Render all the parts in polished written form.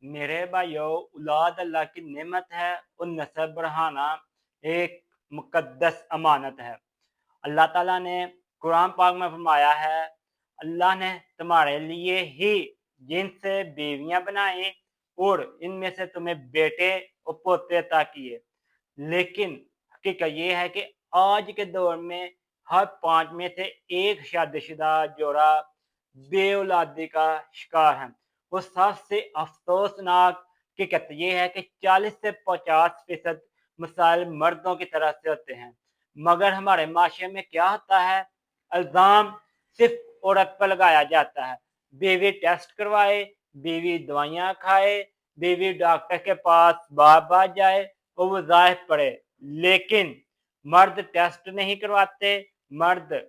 मेरे भाइयों, औलाद अल्लाह की नेमत है और नस्ल बढ़ाना एक मुकद्दस अमानत है। अल्लाह ताला ने कुरान पाक में फरमाया है, अल्लाह ने तुम्हारे लिए ही जिनसे बीवियां बनाई और इनमें से तुम्हें बेटे और पोते अता किए। लेकिन हकीकत ये है कि आज के दौर में हर 5 में से एक शादीशुदा जोड़ा बे औलादी का शिकार है। वो सबसे अफ़सोसनाक हकीकत ये है कि 40 से 50% मसाइल मर्दों की तरफ से होते हैं। मगर हमारे माशरे में क्या होता है, इल्ज़ाम सिर्फ़ औरत पर लगाया जाता है। बीवी टेस्ट करवाए, बीवी दवाइयाँ खाए, बीवी डॉक्टर के पास बार-बार जाए और वज़ाइफ पढ़े। लेकिन मर्द टेस्ट नहीं करवाते, मर्द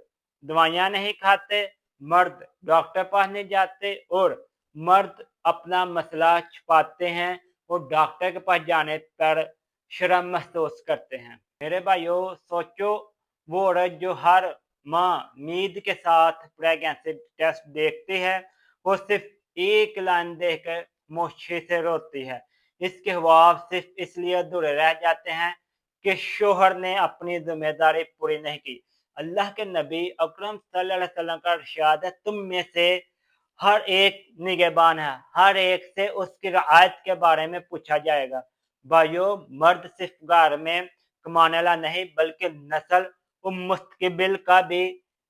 दवाइयाँ नहीं खाते, मर्द डॉक्टर पास नहीं जाते और मर्द अपना मसला छुपाते हैं और डॉक्टर के पास जाने पर शर्म महसूस करते हैं। मेरे भाइयों, सोचो वो औरत जो हर माह नींद के साथ प्रेगनेंसी टेस्ट देखती है, वो सिर्फ एक लाइन देखकर खामोशी से रोती है। इसके ख्वाब सिर्फ इसलिए अधूरे रह जाते हैं कि शोहर ने अपनी जिम्मेदारी पूरी नहीं की। अल्लाह के नबी अकरम सल्लल्लाहु अलैहि वसल्लम का इरशाद है, तुम में से हर एक निगहबान है, हर एक से उसकी रआयत के बारे में पूछा जाएगा। भाइयों, मर्द सिर्फ घर में कमाने वाला नहीं बल्कि नस्ल और मुस्तकबिल का भी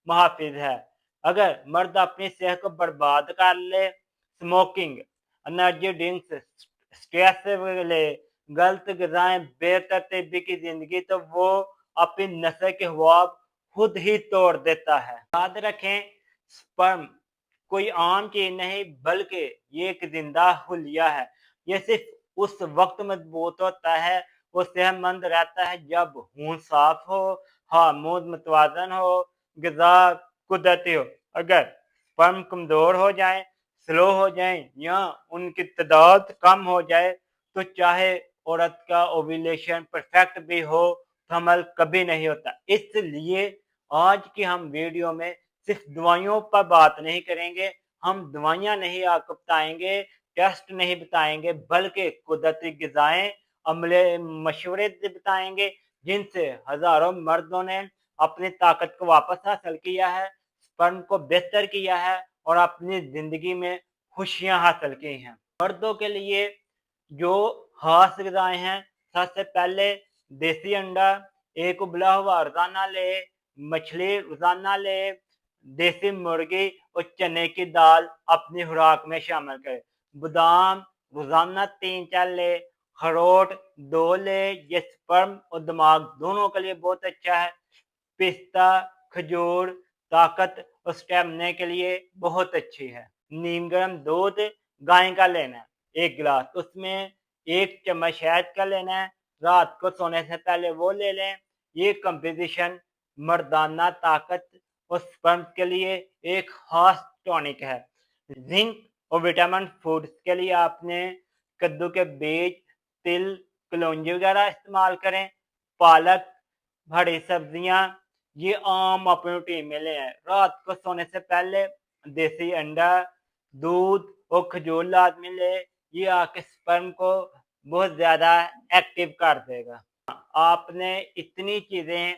मुहाफिज है। अगर मर्द अपनी सेहत को बर्बाद कर ले, स्मोकिंग, एनर्जी ड्रिंक्स, स्ट्रेस से ले, गलत ग़िज़ाएँ, बेतरतीबी की ज़िंदगी, तो वो अपनी नस्ल के ख्वाब खुद ही तोड़ देता है। याद रखें, स्पर्म कोई आम चीज नहीं बल्कि ये एक जिंदा हुलिया है। ये सिर्फ उस वक्त मजबूत होता है, वो सेहतमंद रहता है जब खून साफ हो, हार्मोन मुतवाजन हो, ग़िज़ा कुदरती हो। अगर स्पर्म कमजोर हो जाए, स्लो हो जाए या उनकी तादाद कम हो जाए, तो चाहे औरत का ओव्यूलेशन परफेक्ट भी हो, तो अमल कभी नहीं होता। इसलिए आज की हम वीडियो में सिर्फ दवाइयों पर बात नहीं करेंगे, हम दवाइयां नहीं आपको बताएंगे, टेस्ट नहीं बताएंगे, बल्कि कुदरती ग़िज़ाएँ, अमले मशवरे बताएंगे, जिनसे हज़ारों मर्दों ने अपनी ताकत को वापस हासिल किया है, स्पर्म को बेहतर किया है और अपनी ज़िंदगी में खुशियां हासिल की हैं। मर्दों के लिए जो खास ग़िज़ाएँ हैं, सबसे पहले देसी अंडा एक उबला हुआ रोज़ाना ले, मछली रोज़ाना ले, देसी मुर्गी और चने की दाल अपनी खुराक में शामिल करें। बादाम रोज़ाना 3-4 ले, अखरोट 2 ले, ये स्पर्म और दिमाग दोनों के लिए बहुत अच्छा है। पिस्ता, खजूर ताकत और स्टेमिना के लिए बहुत अच्छी है। नीम गर्म दूध गाय का लेना है 1 गिलास, उसमें 1 चम्मच शहद का लेना है, रात को सोने से पहले वो ले लें। ये कंपोजिशन मर्दाना ताकत और स्पर्म के लिए एक खास टॉनिक है। जिंक और विटामिन फूड्स के लिए आपने कद्दू के बीज, तिल, कलौंजी वगैरह इस्तेमाल करें। पालक, हरी सब्जियां, ये आम अपनी रूटीन में ले आए। रात को सोने से पहले देसी अंडा, दूध और खजूर लाजमी ले। ये आपके स्पर्म को बहुत ज्यादा एक्टिव कर देगा। आपने इतनी चीजें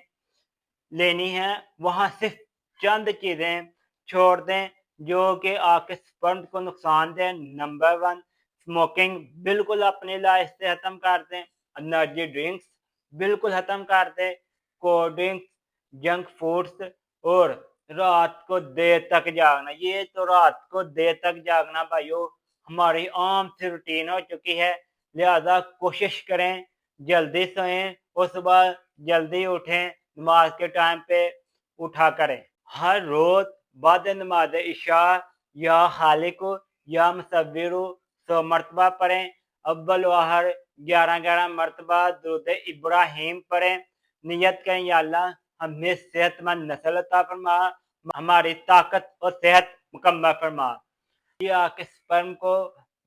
लेनी है, वहां सिर्फ चंद चीजें छोड़ दें जो कि आपके स्पर्म को नुकसान दें। नंबर 1, स्मोकिंग बिल्कुल अपनी लाइफ से खत्म कर दें। एनर्जी ड्रिंक्स बिल्कुल खत्म कर दें। कोल्ड ड्रिंक्स, जंक फूड्स और रात को देर तक जागना। ये तो रात को देर तक जागना भाइयों हमारी आम सी रूटीन हो चुकी है। लिहाजा कोशिश करें जल्दी सोएं और सुबह जल्दी उठें, नमाज के टाइम पे उठा करें। हर रोज बाद नमाज इशा या खालिक या मुसव्विरु 100 मरतबा पढ़ें। अव्वल व आखिर 11-11 मरतबा दुरूद इब्राहिम पढ़ें। नियत करें, या अल्लाह हमें सेहतमंद नस्ल अता फरमा, हमारी ताकत और सेहत मुकम्मल फरमा। ये आपके स्पर्म को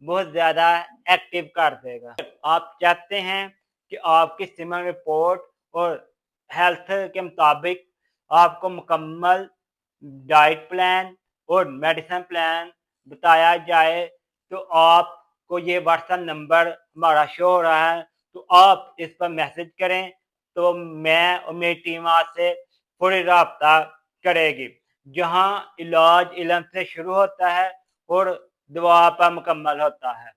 बहुत ज्यादा एक्टिव कर देगा। आप चाहते हैं कि आपकी सीमन रिपोर्ट और हेल्थ के मुताबिक आपको मुकम्मल डाइट प्लान और मेडिसिन प्लान बताया जाए, तो आप کو یہ واٹس ایپ نمبر ہمارا شو ہو رہا ہے، تو آپ اس پر میسج کریں تو میں اور میری ٹیم آپ سے پوری رابطہ کرے گی، جہاں علاج علم سے شروع ہوتا ہے اور دعا پر مکمل ہوتا ہے۔